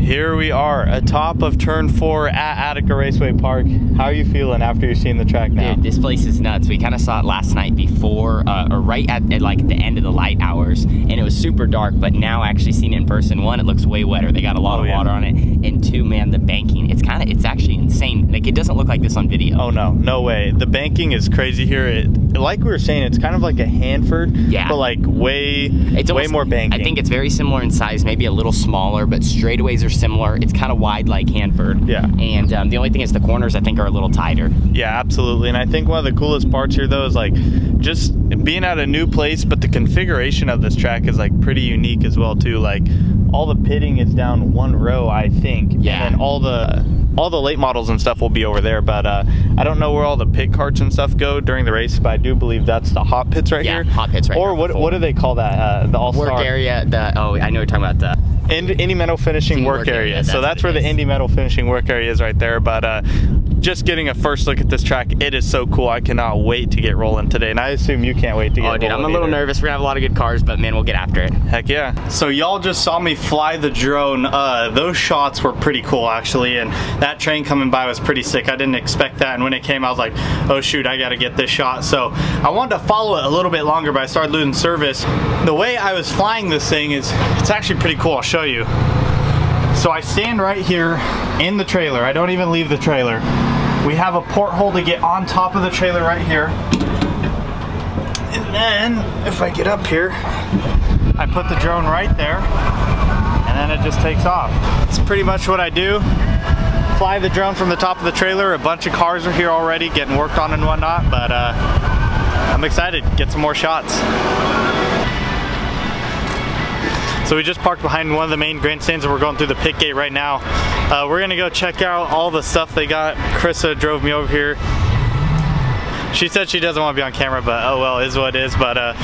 Here we are atop of turn 4 at Attica Raceway Park. How are you feeling after you've seen the track now? Dude, this place is nuts. We kind of saw it last night before, or right at like the end of the light hours, and it was super dark, but now actually seeing it in person, one, it looks way wetter. They got a lot of water on it, and two, man, the banking, it's actually insane. Like, it doesn't look like this on video. Oh no, no way. The banking is crazy here. Like we were saying, it's kind of like a Hanford, but like way more banking. I think it's very similar in size, maybe a little smaller, but straightaways are similar. It's kind of wide like Hanford. Yeah. And the only thing is the corners, I think, are a little tighter. Yeah, absolutely. And I think one of the coolest parts here, though, is like just being at a new place, but the configuration of this track is like pretty unique as well, too. Like all the pitting is down one row, I think. Yeah. And then all the late models and stuff will be over there, but I don't know where all the pit carts and stuff go during the race, but I do believe that's the hot pits right here. Yeah, hot pits right here. Or what do they call that? The all-star work area. Oh, I know what you're talking about. The Indy Metal Finishing work area. So that's where the Indy Metal Finishing work area is right there. But just getting a first look at this track, it is so cool. I cannot wait to get rolling today, and I assume you can't wait to get rolling. Oh, dude, I'm a little nervous. We're gonna have a lot of good cars, but man, we'll get after it. Heck yeah. So y'all just saw me fly the drone. Those shots were pretty cool, actually, and that train coming by was pretty sick. I didn't expect that, and when it came, I was like, oh shoot, I gotta get this shot. So I wanted to follow it a little bit longer, but I started losing service. The way I was flying this thing it's actually pretty cool. I'll show you. So I stand right here in the trailer. I don't even leave the trailer. We have a porthole to get on top of the trailer right here. And then, if I get up here, I put the drone right there, and then it just takes off. It's pretty much what I do. Fly the drone from the top of the trailer. A bunch of cars are here already getting worked on and whatnot, but I'm excited to get some more shots. So we just parked behind one of the main grandstands and we're going through the pit gate right now. We're gonna go check out all the stuff they got. Krista drove me over here. She said she doesn't want to be on camera, but oh well, is what it is. But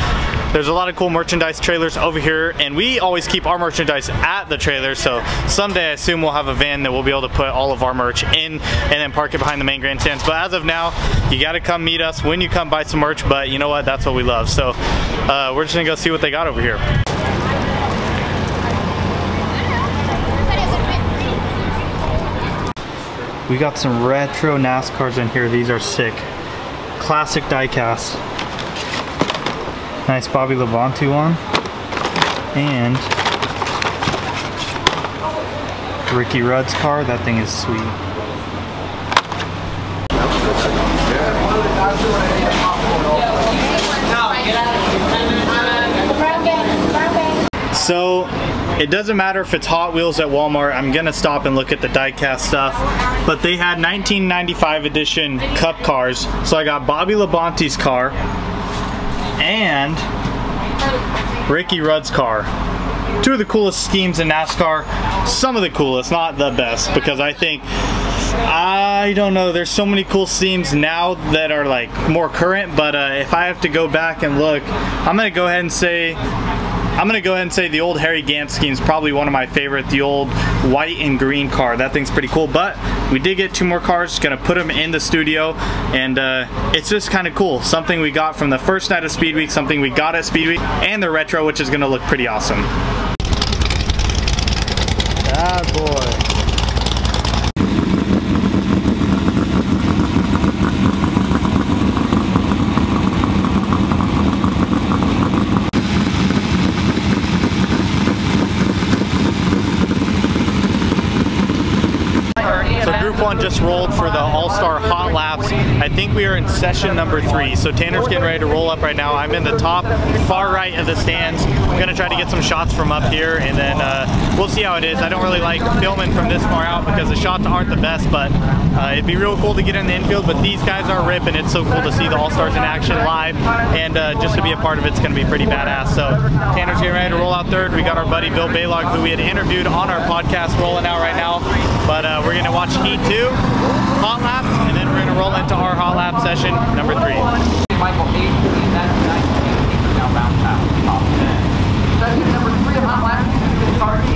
there's a lot of cool merchandise trailers over here, and we always keep our merchandise at the trailer, so someday I assume we'll have a van that we'll be able to put all of our merch in and then park it behind the main grandstands. But as of now, you gotta come meet us when you come buy some merch, but you know what, that's what we love. So we're just gonna go see what they got over here. We got some retro NASCARs in here. These are sick. Classic diecast. Nice Bobby Labonte one. And Ricky Rudd's car. That thing is sweet. So it doesn't matter if it's Hot Wheels at Walmart. I'm gonna stop and look at the diecast stuff. But they had 1995 edition Cup cars. So I got Bobby Labonte's car and Ricky Rudd's car. Two of the coolest schemes in NASCAR. Some of the coolest, not the best, because I don't know, there's so many cool schemes now that are like more current, but if I have to go back and look, I'm gonna go ahead and say the old Harry Gant scheme is probably one of my favorite. The old white and green car, that thing's pretty cool. But we did get 2 more cars, gonna put them in the studio, and it's just kind of cool. Something we got from the first night of Speed Week, something we got at Speed Week, and the retro, which is gonna look pretty awesome. Ah, boy. Group 1 just rolled for the All-Star Hot Laps. I think we are in session number 3. So Tanner's getting ready to roll up right now. I'm in the top far right of the stands. I'm gonna try to get some shots from up here, and then we'll see how it is. I don't really like filming from this far out because the shots aren't the best, but it'd be real cool to get in the infield. But these guys are ripping. It's so cool to see the All-Stars in action live, and just to be a part of it's gonna be pretty badass. So Tanner's getting ready to roll out third. We got our buddy Bill Baylog, who we had interviewed on our podcast, rolling out right now. But we're gonna watch Heat 2, Hot Laps, and then we're going to roll into our Hot Lap session number 3. Michael Hayes, now round top 10. Session number 3 of Hot Laps,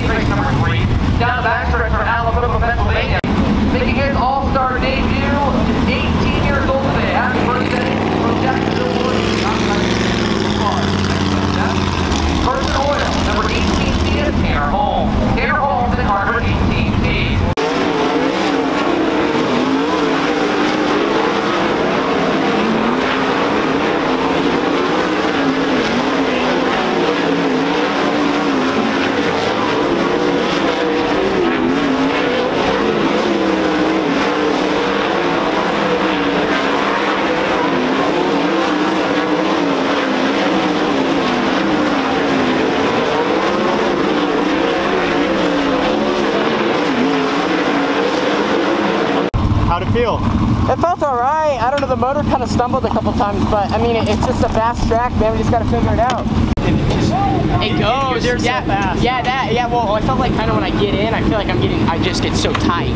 race number 3. Down the backstretch from Alabama, Pennsylvania. Making his all-star debut, 18 years old today. Happy birthday from Jacksonville, Person Oil, number 18, Tanner Hall. Tanner Hall in car number 18. right. I don't know, the motor kind of stumbled a couple times, but I mean, it's just a fast track, man. We just got to figure it out. It goes. You're so fast. Yeah, well, I felt like kind of when I get in, I feel like I just get so tight.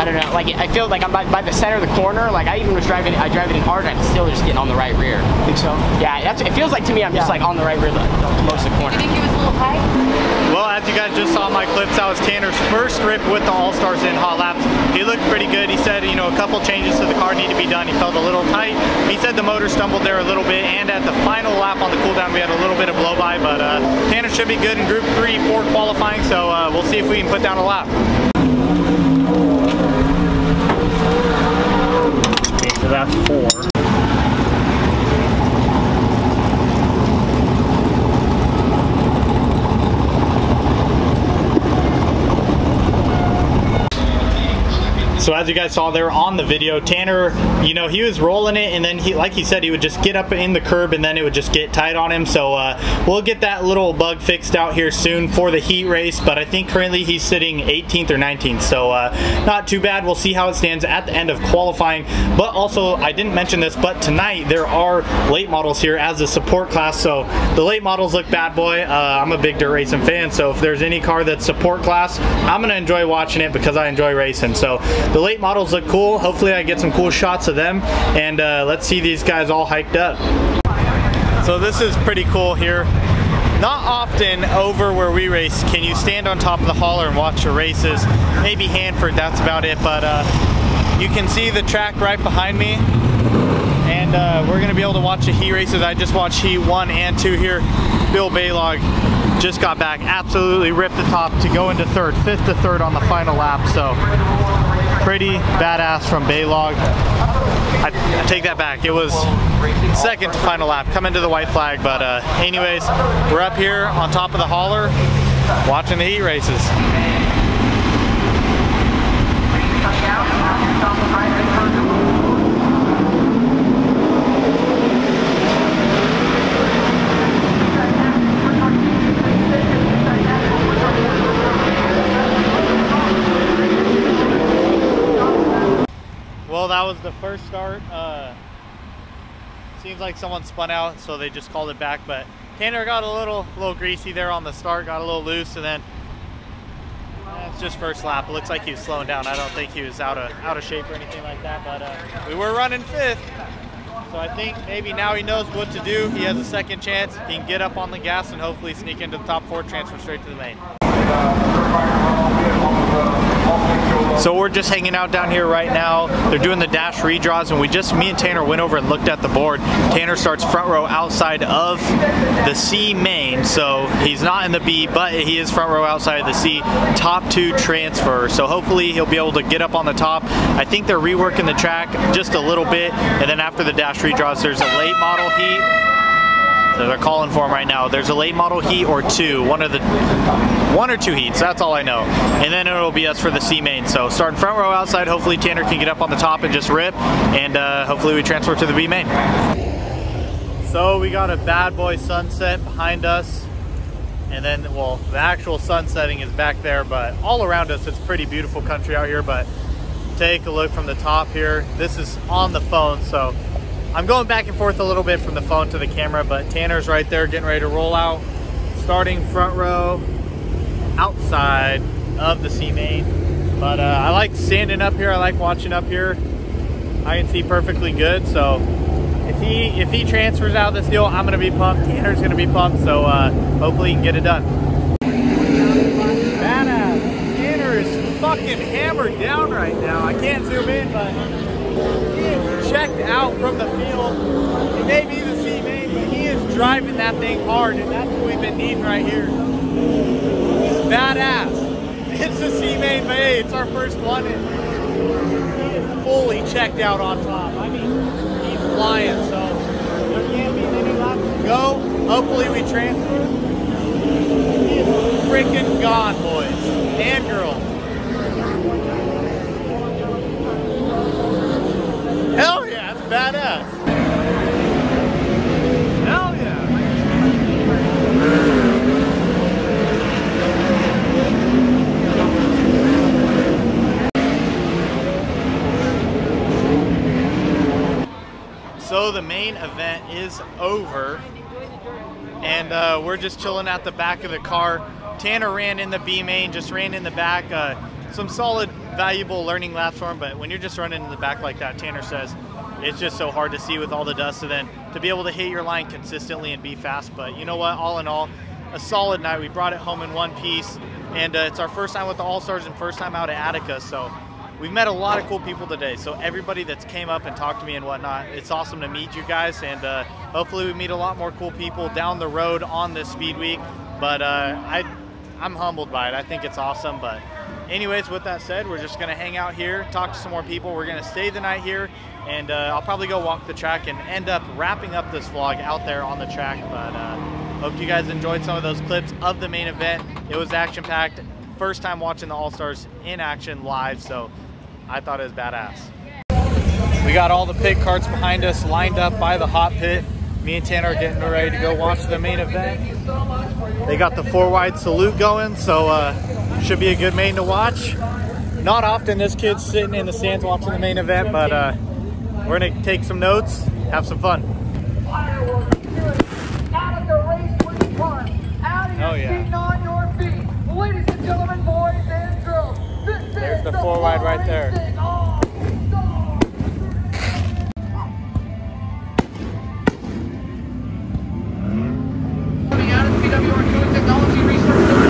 I don't know, like I feel like I'm by the center of the corner. Like I even was driving it in hard, and I'm still just getting on the right rear. Think so? Yeah, it feels like to me I'm just like on the right rear most of the corner. You think it was a little high? Well, as you guys just saw in my clips, that was Tanner's first rip with the All-Stars in hot laps. He looked pretty good. He said, you know, a couple changes to the car need to be done. He felt a little tight. He said the motor stumbled there a little bit, and at the final lap on the cooldown, we had a little bit of blow by, but Tanner should be good in Group 3 for qualifying, so we'll see if we can put down a lap. Okay, so that's 4. So as you guys saw there on the video, Tanner, you know, he was rolling it, and then like he said, he would just get up in the curb and then it would just get tight on him. So we'll get that little bug fixed out here soon for the heat race, but I think currently he's sitting 18th or 19th, so not too bad. We'll see how it stands at the end of qualifying. But also, I didn't mention this, but tonight there are late models here as a support class, so the late models look bad boy. I'm a big dirt racing fan, so if there's any car that's support class, I'm gonna enjoy watching it because I enjoy racing. So the late models look cool. Hopefully I get some cool shots of them, and let's see these guys all hiked up. So this is pretty cool here. Not often over where we race can you stand on top of the hauler and watch the races. Maybe Hanford, that's about it, but you can see the track right behind me, and we're gonna be able to watch the heat races. I just watched heat 1 and 2 here. Bill Baylog just got back, absolutely ripped the top to go into 3rd, 5th to 3rd on the final lap, so pretty badass from Baylog. I take that back, it was 2nd to final lap, coming to the white flag, but anyways, we're up here on top of the hauler watching the heat races. Well, that was the first start. Seems like someone spun out, so they just called it back. But Tanner got a little greasy there on the start, got a little loose, and then it's just first lap. It looks like he was slowing down. I don't think he was out of shape or anything like that. But we were running 5th, so I think maybe now he knows what to do. He has a second chance. He can get up on the gas and hopefully sneak into the top 4, transfer straight to the main. So we're just hanging out down here right now. They're doing the dash redraws, and me and Tanner went over and looked at the board. Tanner starts front row outside of the C main, so he's not in the B, but he is front row outside of the C. Top 2 transfer, so hopefully he'll be able to get up on the top. I think they're reworking the track just a little bit, and then after the dash redraws, there's a late model heat. So they're calling for him right now. There's a late model heat or 2, one or 2 heats, that's all I know. And then it'll be us for the C main. So starting front row outside, hopefully Tanner can get up on the top and just rip, and hopefully we transfer to the B main. So we got a bad boy sunset behind us, and then, well, the actual sun setting is back there, but all around us it's pretty beautiful country out here. But take a look from the top here. This is on the phone, so I'm going back and forth a little bit from the phone to the camera, but Tanner's right there getting ready to roll out. Starting front row outside of the C main. But I like standing up here, I like watching up here. I can see perfectly good, so if he transfers out of this deal, I'm gonna be pumped, Tanner's gonna be pumped, so hopefully he can get it done. Badass. Tanner is fucking hammered down right now. I can't zoom in, but he is checked out from the field. It may be the C main, but he is driving that thing hard, and that's what we've been needing right here. He's badass. It's the C main, but hey, it's our first one, and he is fully checked out on top. I mean, he's flying, so there can't be many laps to go. Hopefully we transfer. He is freaking gone, boys and girls. Hell yeah, that's badass. Hell yeah. So the main event is over, and we're just chilling at the back of the car. Tanner ran in the B main, just ran in the back. Some solid, valuable learning laps for him, but when you're just running in the back like that, Tanner says, it's just so hard to see with all the dust, and then to be able to hit your line consistently and be fast. But you know what, all in all, a solid night. We brought it home in one piece, and it's our first time with the All-Stars and first time out at Attica, so we've met a lot of cool people today. So everybody that's came up and talked to me and whatnot, it's awesome to meet you guys, and hopefully we meet a lot more cool people down the road on this Speed Week. But I'm humbled by it. I think it's awesome. But anyways, with that said, we're just gonna hang out here, talk to some more people. We're gonna stay the night here, and I'll probably go walk the track and end up wrapping up this vlog out there on the track. But hope you guys enjoyed some of those clips of the main event. It was action-packed. First time watching the All-Stars in action live, so I thought it was badass. We got all the pit carts behind us lined up by the hot pit. Me and Tanner are getting ready to go watch the main event. They got the 4-wide salute going, so should be a good main to watch. Not often this kid's sitting in the stands watching the main event, but we're gonna take some notes, have some fun. Oh yeah. Ladies and gentlemen, boys and girls, there's the 4-wide right there. Coming out of PWR Technology Research.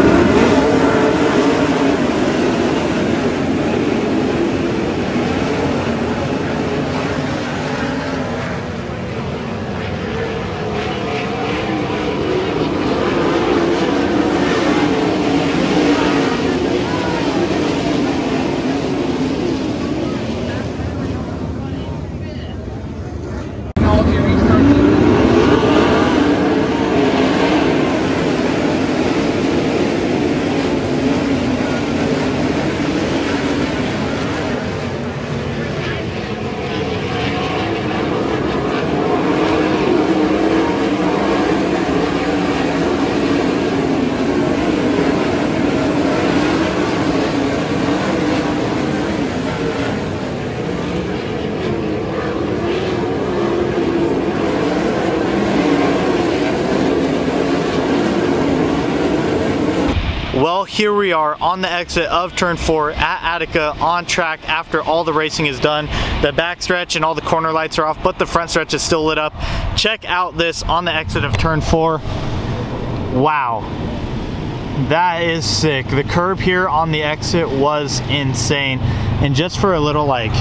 Well, here we are on the exit of turn 4 at Attica, on track after all the racing is done. The back stretch and all the corner lights are off, but the front stretch is still lit up. Check out this on the exit of turn 4. Wow, that is sick. The curb here on the exit was insane. And just for a little, like,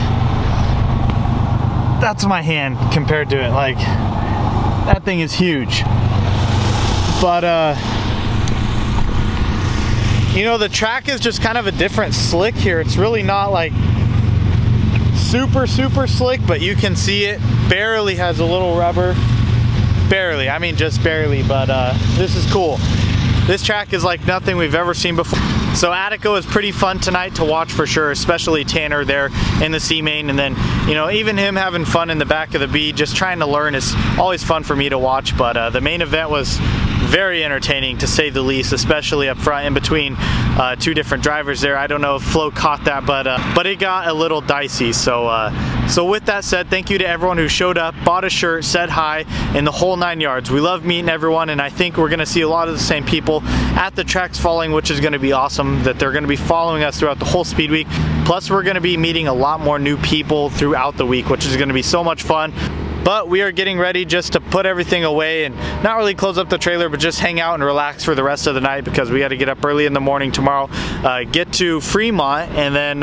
that's my hand compared to it. Like, that thing is huge. But you know, the track is just kind of a different slick here. It's really not like super slick, but you can see it barely has a little rubber. Barely, I mean just barely, but this is cool. This track is like nothing we've ever seen before. So Attica was pretty fun tonight to watch for sure, especially Tanner there in the C main, and then, you know, even him having fun in the back of the B, just trying to learn is always fun for me to watch. But the main event was very entertaining to say the least, especially up front in between two different drivers there. I don't know if Flo caught that, but it got a little dicey. So with that said, thank you to everyone who showed up, bought a shirt, said hi, in the whole 9 yards. We love meeting everyone, and I think we're gonna see a lot of the same people at the tracks following, which is gonna be awesome, that they're gonna be following us throughout the whole Speed Week. Plus we're gonna be meeting a lot more new people throughout the week, which is gonna be so much fun. But we are getting ready just to put everything away and not really close up the trailer, but just hang out and relax for the rest of the night, because we got to get up early in the morning tomorrow, get to Fremont, and then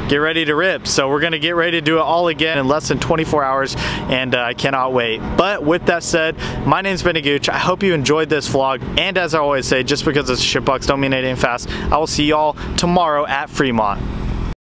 get ready to rip. So we're going to get ready to do it all again in less than 24 hours, and I cannot wait. But with that said, my name's Benny Gooch. I hope you enjoyed this vlog, and as I always say, just because it's shitbucks don't mean it ain't fast. I will see y'all tomorrow at Fremont.